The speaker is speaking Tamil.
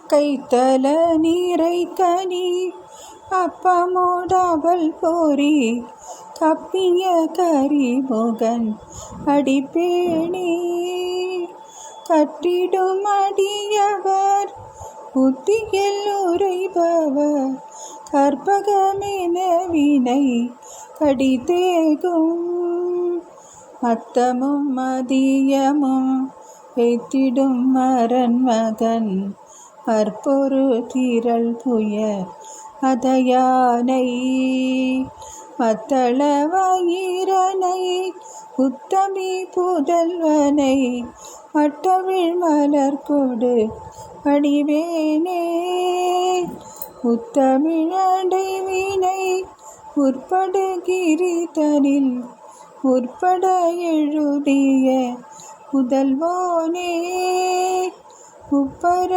கைத்தல நீரை கனி அப்பமோடவள் போரி கப்பிய கரிமுகன் அடிப்பேணி கட்டிடும் அடியவர் புத்தியில் உரைபவர் கற்பகமென வினை கடிதேகும் அத்தமும் மதியமும் வைத்திடும் அரண்மகன் அற்பொரு திரள் துயர் அதயானை மத்தள வயிரனை உத்தமி புதல்வனை மட்டவிழ் மலர் கொடு பணிவேனே உத்தமிழடை வினை முற்படுகிரிதனில் முற்பட எழுதிய முதல்வோனே முப்பர